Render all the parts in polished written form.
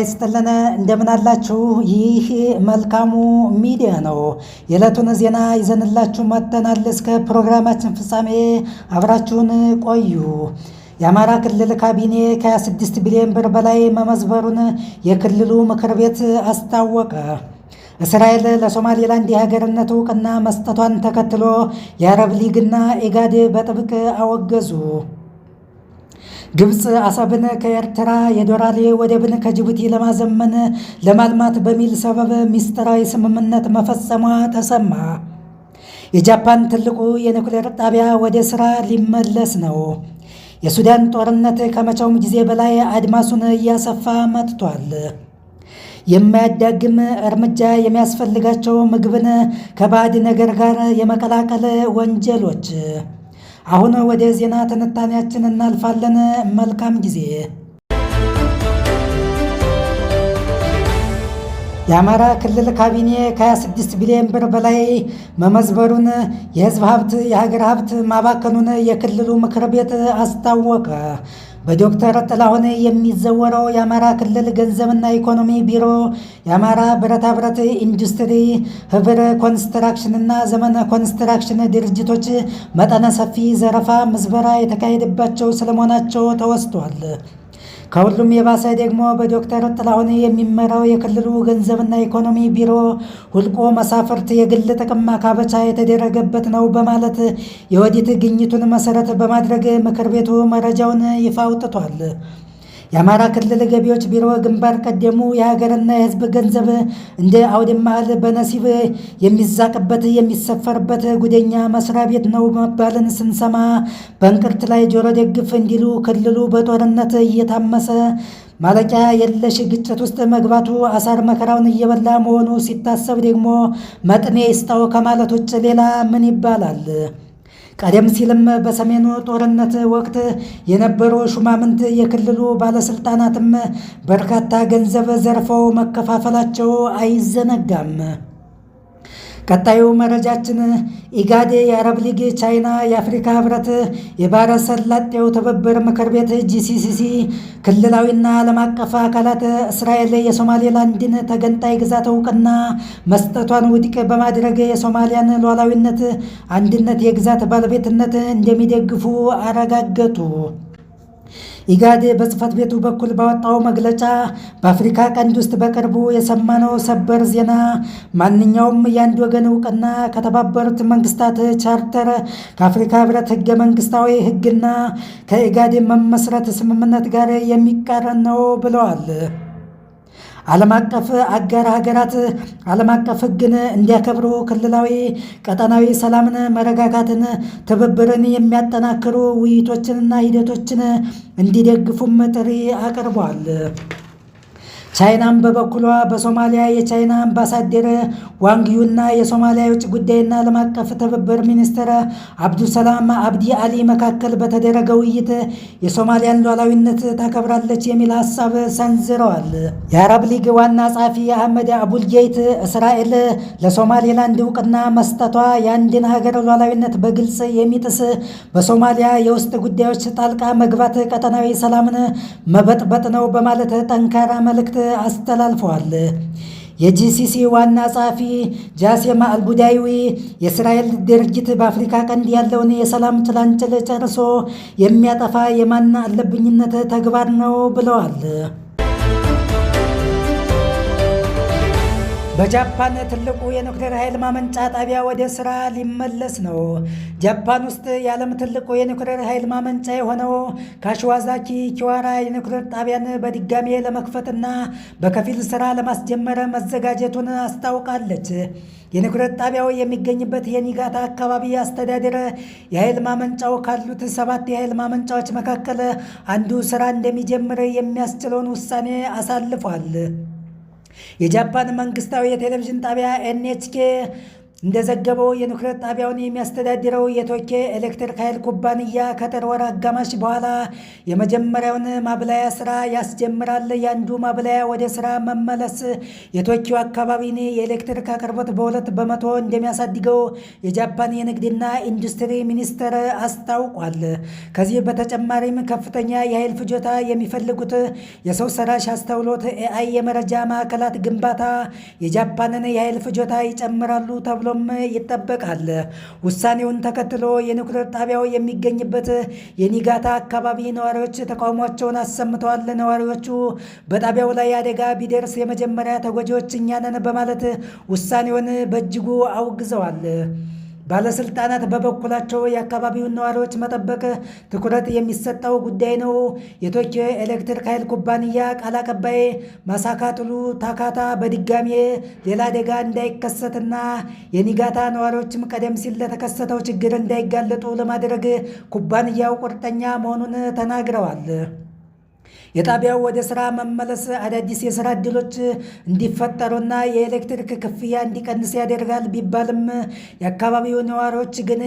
ይስጥልን እንደምን አላችሁ? ይህ መልካሙ ሚዲያ ነው። የዕለቱን ዜና ይዘንላችሁ መጥተናል። እስከ ፕሮግራማችን ፍጻሜ አብራችሁን ቆዩ። የአማራ ክልል ካቢኔ ከ26 ቢሊዮን ብር በላይ መመዝበሩን የክልሉ ምክር ቤት አስታወቀ። እስራኤል ለሶማሌላንድ የሀገርነት እውቅና መስጠቷን ተከትሎ የአረብ ሊግና ኢጋድ በጥብቅ አወገዙ። ግብፅ አሰብን ከኤርትራ የዶራሌ ወደብን ከጅቡቲ ለማልማት በሚል ሰበብ ሚስጥራዊ ስምምነት መፈጸሟ ተሰማ። የጃፓን ትልቁ የኒውክሌር ጣቢያ ወደ ሥራ ሊመለስ ነው። የሱዳን ጦርነት ከመቼውም ጊዜ በላይ አድማሱን እያሰፋ መጥቷል። የማያዳግም እርምጃ የሚያስፈልጋቸው ምግብን ከባዕድ ነገር ጋር የመቀላቀል ወንጀሎች። አሁን ወደ ዜና ትንታኔያችን እናልፋለን። መልካም ጊዜ። የአማራ ክልል ካቢኔ ከ26 ቢሊዮን ብር በላይ መመዝበሩን፣ የሕዝብ ሀብት የሀገር ሀብት ማባከኑን የክልሉ ምክር ቤት አስታወቀ። በዶክተር ጥላሁን የሚዘወረው የአማራ ክልል ገንዘብና ኢኮኖሚ ቢሮ የአማራ ብረታብረት ኢንዱስትሪ፣ ህብር ኮንስትራክሽንና ዘመን ኮንስትራክሽን ድርጅቶች መጠነ ሰፊ ዘረፋ፣ ምዝበራ የተካሄደባቸው ስለመሆናቸው ተወስቷል። ከሁሉም የባሰ ደግሞ በዶክተር ጥላሁን የሚመራው የክልሉ ገንዘብና ኢኮኖሚ ቢሮ ሁልቆ መሳፍርት የግል ጥቅም ማካበቻ የተደረገበት ነው በማለት የኦዲት ግኝቱን መሰረት በማድረግ ምክር ቤቱ መረጃውን ይፋ አውጥቷል። የአማራ ክልል ገቢዎች ቢሮ ግንባር ቀደሙ የሀገርና የህዝብ ገንዘብ እንደ አውድማ እህል በነሲብ የሚዛቅበት የሚሰፈርበት ጉደኛ መስሪያ ቤት ነው መባልን ስንሰማ በእንቅርት ላይ ጆሮ ደግፍ እንዲሉ ክልሉ በጦርነት እየታመሰ ማለቂያ የለሽ ግጭት ውስጥ መግባቱ አሳር መከራውን እየበላ መሆኑ ሲታሰብ ደግሞ መጥኔ ይስጠው ከማለት ውጭ ሌላ ምን ይባላል? ቀደም ሲልም በሰሜኑ ጦርነት ወቅት የነበሩ ሹማምንት የክልሉ ባለስልጣናትም በርካታ ገንዘብ ዘርፈው መከፋፈላቸው አይዘነጋም። ቀጣዩ መረጃችን ኢጋድ፣ የአረብ ሊግ፣ ቻይና፣ የአፍሪካ ህብረት፣ የባሕረ ሰላጤው ትብብር ምክር ቤት ጂሲሲሲ፣ ክልላዊና ዓለም አቀፍ አካላት እስራኤል የሶማሌላንድን ተገንጣይ ግዛት እውቅና መስጠቷን ውድቅ በማድረግ የሶማሊያን ሉዓላዊነት፣ አንድነት፣ የግዛት ባለቤትነት እንደሚደግፉ አረጋገጡ። ኢጋድ በጽህፈት ቤቱ በኩል ባወጣው መግለጫ በአፍሪካ ቀንድ ውስጥ በቅርቡ የሰማነው ሰበር ዜና ማንኛውም የአንድ ወገን እውቅና ከተባበሩት መንግስታት ቻርተር፣ ከአፍሪካ ህብረት ህገ መንግስታዊ ህግና ከኢጋድ መመስረት ስምምነት ጋር የሚቃረን ነው ብለዋል። ዓለም አቀፍ አጋር ሀገራት ዓለም አቀፍ ህግን እንዲያከብሩ፣ ክልላዊ ቀጠናዊ ሰላምን፣ መረጋጋትን፣ ትብብርን የሚያጠናክሩ ውይይቶችንና ሂደቶችን እንዲደግፉም ጥሪ አቅርበዋል። ቻይናም በበኩሏ በሶማሊያ የቻይና አምባሳደር ዋንግዩና የሶማሊያ የውጭ ጉዳይና ዓለም አቀፍ ትብብር ሚኒስትር አብዱሰላም አብዲ አሊ መካከል በተደረገ ውይይት የሶማሊያን ሉዓላዊነት ታከብራለች የሚል ሀሳብ ሰንዝረዋል። የአረብ ሊግ ዋና ጸሐፊ አህመድ አቡልጌይት እስራኤል ለሶማሌላንድ እውቅና መስጠቷ የአንድን ሀገር ሉዓላዊነት በግልጽ የሚጥስ፣ በሶማሊያ የውስጥ ጉዳዮች ጣልቃ መግባት ቀጠናዊ ሰላምን መበጥበጥ ነው በማለት ጠንካራ መልእክት አስተላልፈዋል። የጂሲሲ ዋና ጸሐፊ ጃሴም አልቡዳይዊ የእስራኤል ድርጊት በአፍሪካ ቀንድ ያለውን የሰላም ጭላንጭል ጨርሶ የሚያጠፋ የማን አለብኝነት ተግባር ነው ብለዋል። በጃፓን ትልቁ የኒውክሌር ኃይል ማመንጫ ጣቢያ ወደ ሥራ ሊመለስ ነው። ጃፓን ውስጥ የዓለም ትልቁ የኒውክሌር ኃይል ማመንጫ የሆነው ካሽዋዛኪ ኪዋራ የኒውክሌር ጣቢያን በድጋሜ ለመክፈትና በከፊል ሥራ ለማስጀመር መዘጋጀቱን አስታውቃለች። የኒውክሌር ጣቢያው የሚገኝበት የኒጋታ አካባቢ አስተዳደር የኃይል ማመንጫው ካሉት 7 የኃይል ማመንጫዎች መካከል አንዱ ሥራ እንደሚጀምር የሚያስችለውን ውሳኔ አሳልፏል። የጃፓን መንግስታዊ የቴሌቪዥን ጣቢያ ኤንኤችኬ እንደዘገበው የኒውክሌር ጣቢያውን የሚያስተዳድረው የቶኬ ኤሌክትሪክ ኃይል ኩባንያ ከጥር ወር አጋማሽ በኋላ የመጀመሪያውን ማብላያ ስራ ያስጀምራል። የአንዱ ማብላያ ወደ ስራ መመለስ የቶኪዮ አካባቢን የኤሌክትሪክ አቅርቦት በ2 በመቶ እንደሚያሳድገው የጃፓን የንግድና ኢንዱስትሪ ሚኒስቴር አስታውቋል። ከዚህ በተጨማሪም ከፍተኛ የኃይል ፍጆታ የሚፈልጉት የሰው ሰራሽ አስተውሎት ኤአይ የመረጃ ማዕከላት ግንባታ የጃፓንን የኃይል ፍጆታ ይጨምራሉ ተብሎ ይጠበቃል። ውሳኔውን ተከትሎ የኒውክሌር ጣቢያው የሚገኝበት የኒጋታ አካባቢ ነዋሪዎች ተቃውሟቸውን አሰምተዋል። ነዋሪዎቹ በጣቢያው ላይ አደጋ ቢደርስ የመጀመሪያ ተጎጂዎች እኛ ነን በማለት ውሳኔውን በእጅጉ አውግዘዋል። ባለስልጣናት በበኩላቸው የአካባቢውን ነዋሪዎች መጠበቅ ትኩረት የሚሰጠው ጉዳይ ነው። የቶኪዮ ኤሌክትሪክ ኃይል ኩባንያ ቃል አቀባይ ማሳካቱሉ ታካታ በድጋሜ ሌላ አደጋ እንዳይከሰትና የኒጋታ ነዋሪዎችም ቀደም ሲል ለተከሰተው ችግር እንዳይጋለጡ ለማድረግ ኩባንያው ቁርጠኛ መሆኑን ተናግረዋል። የጣቢያው ወደ ስራ መመለስ አዳዲስ የስራ ዕድሎች እንዲፈጠሩና የኤሌክትሪክ ክፍያ እንዲቀንስ ያደርጋል ቢባልም የአካባቢው ነዋሪዎች ግን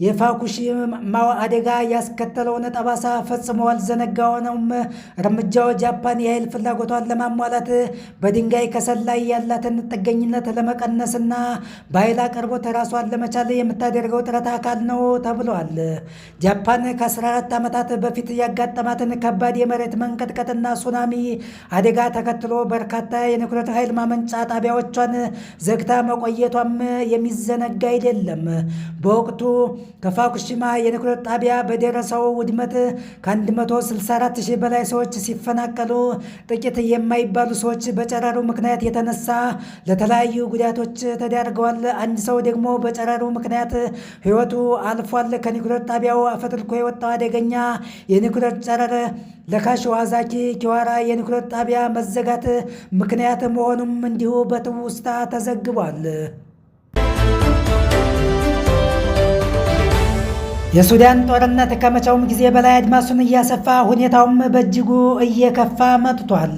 የፉኩሺማው አደጋ ያስከተለውን ጠባሳ ፈጽሞ አልዘነጋውም። እርምጃው ጃፓን የኃይል ፍላጎቷን ለማሟላት በድንጋይ ከሰል ላይ ያላትን ጥገኝነት ለመቀነስና በኃይል አቅርቦት ራሷን ለመቻል የምታደርገው ጥረት አካል ነው ተብሏል። ጃፓን ከ14 ዓመታት በፊት ያጋጠማትን ከባድ የመሬት መንቀጥቀጥና ሱናሚ አደጋ ተከትሎ በርካታ የኒውክሌር ኃይል ማመንጫ ጣቢያዎቿን ዘግታ መቆየቷም የሚዘነጋ አይደለም። በወቅቱ ከፉኩሺማ የኒውክሌር ጣቢያ በደረሰው ውድመት ከ164 ሺህ በላይ ሰዎች ሲፈናቀሉ ጥቂት የማይባሉ ሰዎች በጨረሩ ምክንያት የተነሳ ለተለያዩ ጉዳቶች ተዳርገዋል። አንድ ሰው ደግሞ በጨረሩ ምክንያት ሕይወቱ አልፏል። ከኒውክሌር ጣቢያው አፈትልኮ የወጣው አደገኛ የኒውክሌር ጨረር ለካሺዋዛኪ ኪዋራ የኒውክሌር ጣቢያ መዘጋት ምክንያት መሆኑም እንዲሁ በትውስታ ተዘግቧል። የሱዳን ጦርነት ከመቼውም ጊዜ በላይ አድማሱን እያሰፋ ሁኔታውም በእጅጉ እየከፋ መጥቷል።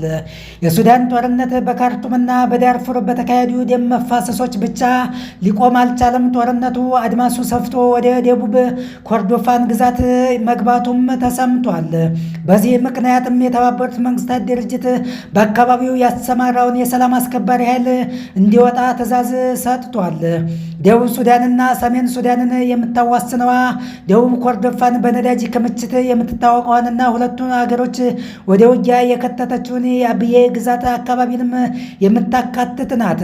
የሱዳን ጦርነት በካርቱምና በዳርፉር በተካሄዱ ደም መፋሰሶች ብቻ ሊቆም አልቻለም። ጦርነቱ አድማሱ ሰፍቶ ወደ ደቡብ ኮርዶፋን ግዛት መግባቱም ተሰምቷል። በዚህ ምክንያትም የተባበሩት መንግስታት ድርጅት በአካባቢው ያሰማራውን የሰላም አስከባሪ ኃይል እንዲወጣ ትዕዛዝ ሰጥቷል። ደቡብ ሱዳንና ሰሜን ሱዳንን የምታዋስነዋ ደቡብ ኮርዶፋን በነዳጅ ክምችት የምትታወቀዋንና ሁለቱን ሀገሮች ወደ ውጊያ የከተተችውን የአብዬ ግዛት አካባቢንም የምታካትት ናት።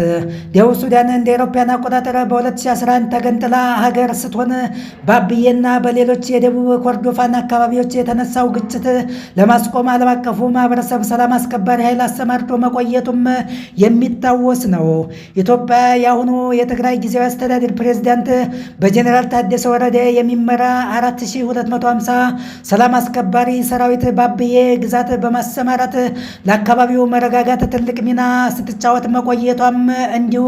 ደቡብ ሱዳን እንደ አውሮፓውያን አቆጣጠር በ2011 ተገንጥላ ሀገር ስትሆን በአብዬና በሌሎች የደቡብ ኮርዶፋን አካባቢዎች የተነሳው ግጭት ለማስቆም ዓለም አቀፉ ማህበረሰብ ሰላም አስከባሪ ኃይል አሰማርቶ መቆየቱም የሚታወስ ነው። ኢትዮጵያ የአሁኑ የትግራይ ጊዜያዊ አስተዳደር ፕሬዝዳንት በጀኔራል ታደሰ ወረደ የሚመራ 4250 ሰላም አስከባሪ ሰራዊት በአብዬ ግዛት በማሰማራት ለአካባቢው መረጋጋት ትልቅ ሚና ስትጫወት መቆየቷም እንዲሁ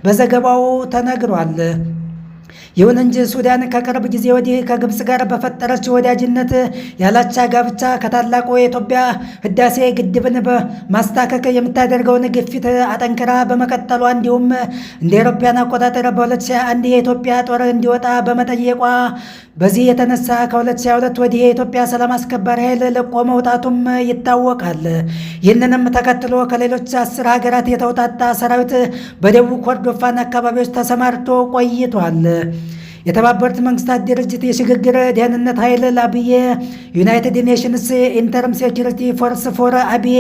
በዘገባው ተነግሯል። ይሁን እንጂ ሱዳን ከቅርብ ጊዜ ወዲህ ከግብፅ ጋር በፈጠረችው ወዳጅነት ያላቻ ጋብቻ ከታላቁ የኢትዮጵያ ህዳሴ ግድብን በማስታከክ የምታደርገውን ግፊት አጠንክራ በመቀጠሏ እንዲሁም እንደ አውሮፓውያን አቆጣጠር በ2021 የኢትዮጵያ ጦር እንዲወጣ በመጠየቋ በዚህ የተነሳ ከ2022 ወዲህ የኢትዮጵያ ሰላም አስከባሪ ኃይል ለቆ መውጣቱም ይታወቃል። ይህንንም ተከትሎ ከሌሎች 10 ሀገራት የተውጣጣ ሰራዊት በደቡብ ኮርዶፋን አካባቢዎች ተሰማርቶ ቆይቷል። የተባበሩት መንግስታት ድርጅት የሽግግር ደህንነት ኃይል ለአብዬ ዩናይትድ ኔሽንስ ኢንተርም ሴኪሪቲ ፎርስ ፎር አብዬ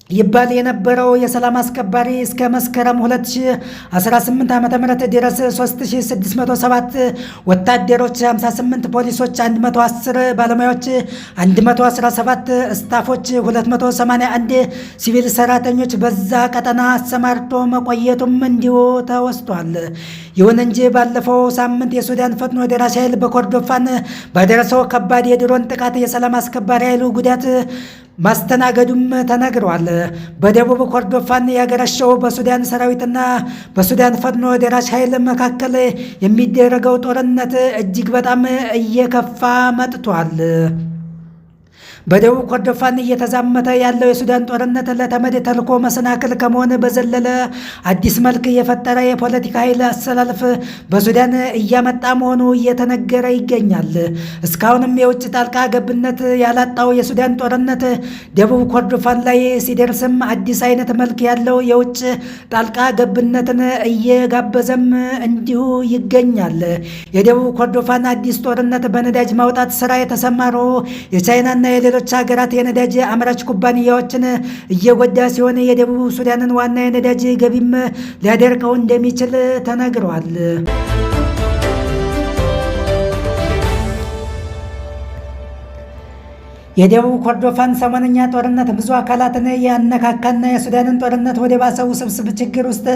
ይባል የነበረው የሰላም አስከባሪ እስከ መስከረም 2018 ዓ.ም ድረስ 3607 ወታደሮች፣ 58 ፖሊሶች፣ 110 ባለሙያዎች፣ 117 ስታፎች፣ 281 ሲቪል ሰራተኞች በዛ ቀጠና አሰማርቶ መቆየቱም እንዲሁ ተወስቷል። ይሁን እንጂ ባለፈው ሳምንት የሱዳን ፈጥኖ ደራሽ ኃይል በኮርዶፋን ባደረሰው ከባድ የድሮን ጥቃት የሰላም አስከባሪ ኃይሉ ጉዳት ማስተናገዱም ተነግሯል። በደቡብ ኮርዶፋን ያገረሸው በሱዳን ሰራዊትና በሱዳን ፈጥኖ ደራሽ ኃይል መካከል የሚደረገው ጦርነት እጅግ በጣም እየከፋ መጥቷል። በደቡብ ኮርዶፋን እየተዛመተ ያለው የሱዳን ጦርነት ለተመድ ተልዕኮ መሰናክል ከመሆን በዘለለ አዲስ መልክ የፈጠረ የፖለቲካ ኃይል አሰላለፍ በሱዳን እያመጣ መሆኑ እየተነገረ ይገኛል። እስካሁንም የውጭ ጣልቃ ገብነት ያላጣው የሱዳን ጦርነት ደቡብ ኮርዶፋን ላይ ሲደርስም አዲስ አይነት መልክ ያለው የውጭ ጣልቃ ገብነትን እየጋበዘም እንዲሁ ይገኛል። የደቡብ ኮርዶፋን አዲስ ጦርነት በነዳጅ ማውጣት ስራ የተሰማሩ የቻይናና የሌሎች ሀገራት የነዳጅ አምራች ኩባንያዎችን እየጎዳ ሲሆን የደቡብ ሱዳንን ዋና የነዳጅ ገቢም ሊያደርቀው እንደሚችል ተነግሯል። የደቡብ ኮርዶፋን ሰሞነኛ ጦርነት ብዙ አካላትን ያነካካና የሱዳንን ጦርነት ወደ ባሰው ውስብስብ ችግር ውስጥ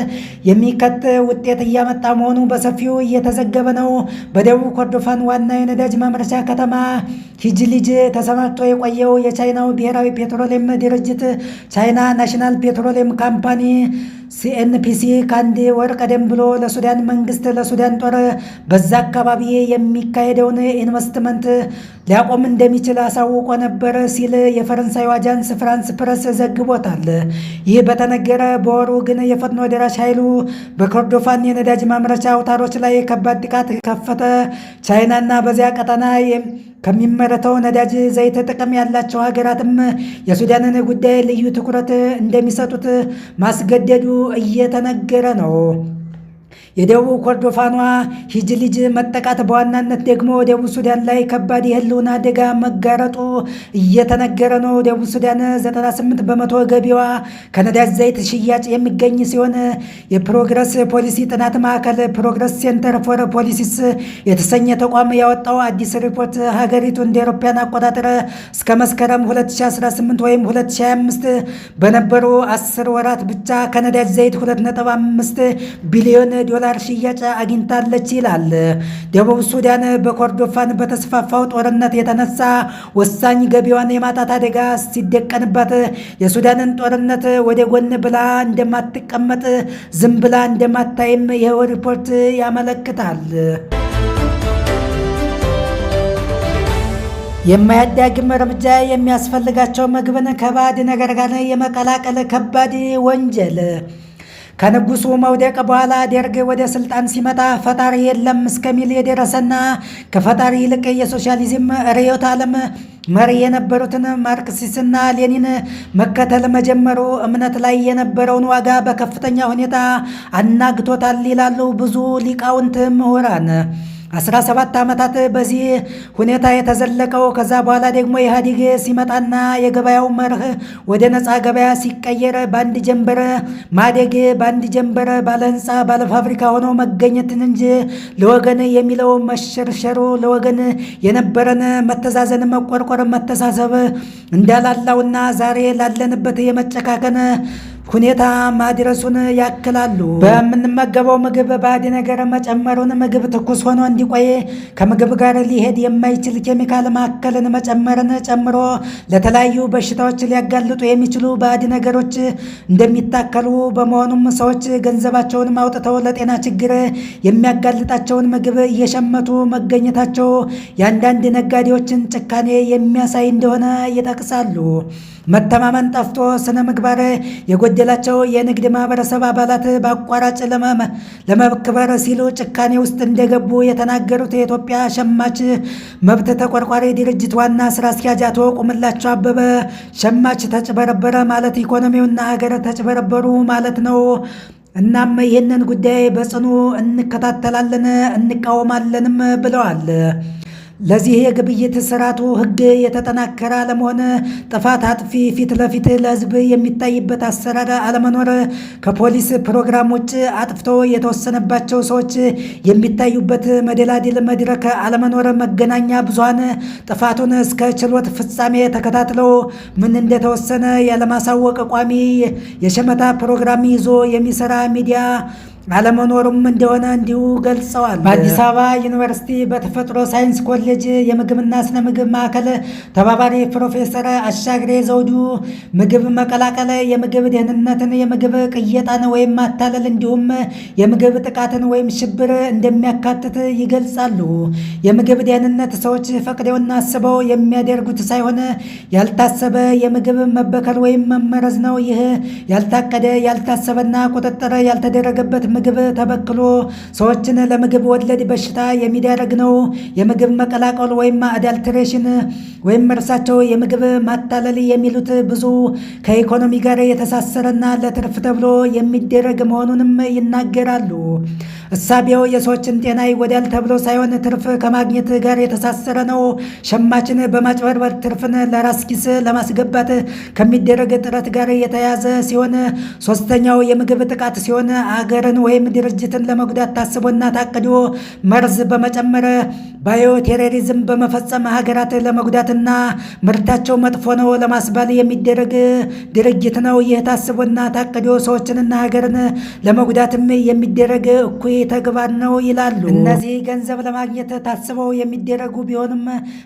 የሚከት ውጤት እያመጣ መሆኑ በሰፊው እየተዘገበ ነው። በደቡብ ኮርዶፋን ዋና የነዳጅ ማምረቻ ከተማ ሂጅሊጅ ተሰማርቶ የቆየው የቻይናው ብሔራዊ ፔትሮሊየም ድርጅት ቻይና ናሽናል ፔትሮሊየም ካምፓኒ ሲኤንፒሲ ከአንድ ወር ቀደም ብሎ ለሱዳን መንግስት ለሱዳን ጦር በዛ አካባቢ የሚካሄደውን ኢንቨስትመንት ሊያቆም እንደሚችል አሳውቆ ነበር ሲል የፈረንሳዩ አጃንስ ፍራንስ ፕረስ ዘግቦታል። ይህ በተነገረ በወሩ ግን የፈጥኖ ደራሽ ኃይሉ በኮርዶፋን የነዳጅ ማምረቻ አውታሮች ላይ ከባድ ጥቃት ከፈተ። ቻይናና በዚያ ቀጠና ከሚመረተው ነዳጅ ዘይት ጥቅም ያላቸው ሀገራትም የሱዳንን ጉዳይ ልዩ ትኩረት እንደሚሰጡት ማስገደዱ እየተነገረ ነው። የደቡብ ኮርዶፋኗ ሂጅሊጅ መጠቃት በዋናነት ደግሞ ደቡብ ሱዳን ላይ ከባድ የህልውና አደጋ መጋረጡ እየተነገረ ነው። ደቡብ ሱዳን 98 በመቶ ገቢዋ ከነዳጅ ዘይት ሽያጭ የሚገኝ ሲሆን የፕሮግረስ ፖሊሲ ጥናት ማዕከል ፕሮግረስ ሴንተር ፎር ፖሊሲስ የተሰኘ ተቋም ያወጣው አዲስ ሪፖርት ሀገሪቱ እንደ አውሮፓውያን አቆጣጠር እስከ መስከረም 2018 ወይም 2025 በነበሩ 10 ወራት ብቻ ከነዳጅ ዘይት 2.5 ቢሊዮን ዶላር ሽያጭ አግኝታለች ይላል። ደቡብ ሱዳን በኮርዶፋን በተስፋፋው ጦርነት የተነሳ ወሳኝ ገቢዋን የማጣት አደጋ ሲደቀንባት የሱዳንን ጦርነት ወደ ጎን ብላ እንደማትቀመጥ ዝም ብላ እንደማታይም ይኸው ሪፖርት ያመለክታል። የማያዳግም እርምጃ የሚያስፈልጋቸው ምግብን ከባዕድ ነገር ጋር የመቀላቀል ከባድ ወንጀል። ከንጉሱ መውደቅ በኋላ ደርግ ወደ ስልጣን ሲመጣ ፈጣሪ የለም እስከሚል የደረሰና ከፈጣሪ ይልቅ የሶሻሊዝም ርዕዮተ ዓለም መሪ የነበሩትን ማርክሲስና ሌኒን መከተል መጀመሩ እምነት ላይ የነበረውን ዋጋ በከፍተኛ ሁኔታ አናግቶታል ይላሉ ብዙ ሊቃውንት ምሁራን። 17 ዓመታት በዚህ ሁኔታ የተዘለቀው ከዛ በኋላ ደግሞ ኢህአዴግ ሲመጣና የገበያው መርህ ወደ ነፃ ገበያ ሲቀየር በአንድ ጀንበር ማደግ፣ በአንድ ጀንበር ባለህንፃ ባለፋብሪካ ሆኖ መገኘትን እንጂ ለወገን የሚለው መሸርሸሩ ለወገን የነበረን መተዛዘን፣ መቆርቆር፣ መተሳሰብ እንዳላላውና ዛሬ ላለንበት የመጨካከን ሁኔታ ማድረሱን ያክላሉ። በምንመገበው ምግብ ባዕድ ነገር መጨመሩን፣ ምግብ ትኩስ ሆኖ እንዲቆይ ከምግብ ጋር ሊሄድ የማይችል ኬሚካል ማዕከልን መጨመርን ጨምሮ ለተለያዩ በሽታዎች ሊያጋልጡ የሚችሉ ባዕድ ነገሮች እንደሚታከሉ በመሆኑም ሰዎች ገንዘባቸውን አውጥተው ለጤና ችግር የሚያጋልጣቸውን ምግብ እየሸመቱ መገኘታቸው የአንዳንድ ነጋዴዎችን ጭካኔ የሚያሳይ እንደሆነ ይጠቅሳሉ። መተማመን ጠፍቶ ስነ ምግባር የጎደላቸው የንግድ ማህበረሰብ አባላት በአቋራጭ ለመክበር ሲሉ ጭካኔ ውስጥ እንደገቡ የተናገሩት የኢትዮጵያ ሸማች መብት ተቆርቋሪ ድርጅት ዋና ስራ አስኪያጅ አቶ ቁምላቸው አበበ ሸማች ተጭበረበረ ማለት ኢኮኖሚውና ሀገር ተጭበረበሩ ማለት ነው። እናም ይህንን ጉዳይ በጽኑ እንከታተላለን እንቃወማለንም ብለዋል። ለዚህ የግብይት ስርዓቱ ሕግ የተጠናከረ አለመሆን፣ ጥፋት አጥፊ ፊት ለፊት ለሕዝብ የሚታይበት አሰራር አለመኖር፣ ከፖሊስ ፕሮግራም ውጭ አጥፍቶ የተወሰነባቸው ሰዎች የሚታዩበት መደላድል መድረክ አለመኖር፣ መገናኛ ብዙሃን ጥፋቱን እስከ ችሎት ፍጻሜ ተከታትለው ምን እንደተወሰነ ያለማሳወቅ፣ ቋሚ የሸመታ ፕሮግራም ይዞ የሚሰራ ሚዲያ አለመኖሩም እንደሆነ እንዲሁ ገልጸዋል። በአዲስ አበባ ዩኒቨርሲቲ በተፈጥሮ ሳይንስ ኮሌጅ የምግብና ስነ ምግብ ማዕከል ተባባሪ ፕሮፌሰር አሻግሬ ዘውዱ ምግብ መቀላቀል የምግብ ደህንነትን፣ የምግብ ቅየጣን ወይም ማታለል እንዲሁም የምግብ ጥቃትን ወይም ሽብር እንደሚያካትት ይገልጻሉ። የምግብ ደህንነት ሰዎች ፈቅደውና አስበው የሚያደርጉት ሳይሆን ያልታሰበ የምግብ መበከል ወይም መመረዝ ነው። ይህ ያልታቀደ ያልታሰበና ቁጥጥር ያልተደረገበት ምግብ ተበክሎ ሰዎችን ለምግብ ወለድ በሽታ የሚዳረግ ነው። የምግብ መቀላቀል ወይም አዳልትሬሽን ወይም እርሳቸው የምግብ ማታለል የሚሉት ብዙ ከኢኮኖሚ ጋር የተሳሰረና ለትርፍ ተብሎ የሚደረግ መሆኑንም ይናገራሉ። እሳቤው የሰዎችን ጤና ይጎዳል ተብሎ ሳይሆን ትርፍ ከማግኘት ጋር የተሳሰረ ነው። ሸማችን በማጭበርበር ትርፍን ለራስ ኪስ ለማስገባት ከሚደረግ ጥረት ጋር የተያዘ ሲሆን፣ ሶስተኛው የምግብ ጥቃት ሲሆን አገርን ወይም ድርጅትን ለመጉዳት ታስቦና ታቅዶ መርዝ በመጨመር ባዮ ቴሮሪዝም በመፈጸም ሀገራት ለመጉዳትና ምርታቸው መጥፎ ነው ለማስባል የሚደረግ ድርጊት ነው። ይህ ታስቦና ታቅዶ ሰዎችንና ሀገርን ለመጉዳትም የሚደረግ እኩይ ተግባር ነው ይላሉ። እነዚህ ገንዘብ ለማግኘት ታስበው የሚደረጉ ቢሆንም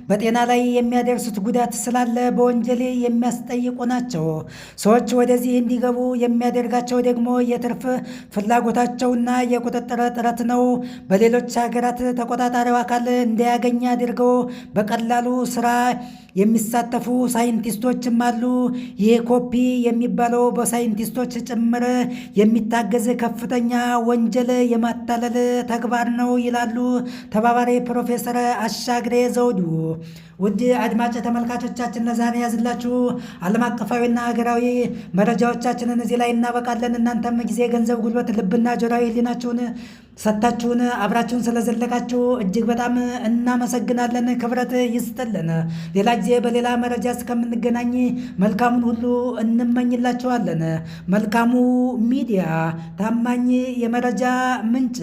በጤና ላይ የሚያደርሱት ጉዳት ስላለ በወንጀል የሚያስጠይቁ ናቸው። ሰዎች ወደዚህ እንዲገቡ የሚያደርጋቸው ደግሞ የትርፍ ፍላጎታቸውና የቁጥጥር ጥረት ነው። በሌሎች ሀገራት ተቆጣጣሪው አካል እንዳያገኝ አድርገው በቀላሉ ስራ የሚሳተፉ ሳይንቲስቶችም አሉ። ይህ ኮፒ የሚባለው በሳይንቲስቶች ጭምር የሚታገዝ ከፍተኛ ወንጀል የማታለል ተግባር ነው ይላሉ ተባባሪ ፕሮፌሰር አሻግሬ ዘውዱ። ውድ አድማጭ ተመልካቾቻችን ለዛሬ ያዝላችሁ ዓለም አቀፋዊና ሀገራዊ መረጃዎቻችንን እዚህ ላይ እናበቃለን። እናንተም ጊዜ፣ ገንዘብ፣ ጉልበት፣ ልብና ጆሮዊ ሕሊናችሁን ሰጥታችሁን አብራችሁን ስለዘለቃችሁ እጅግ በጣም እናመሰግናለን። ክብረት ይስጥልን። ሌላ ጊዜ በሌላ መረጃ እስከምንገናኝ መልካሙን ሁሉ እንመኝላችኋለን። መልካሙ ሚዲያ ታማኝ የመረጃ ምንጭ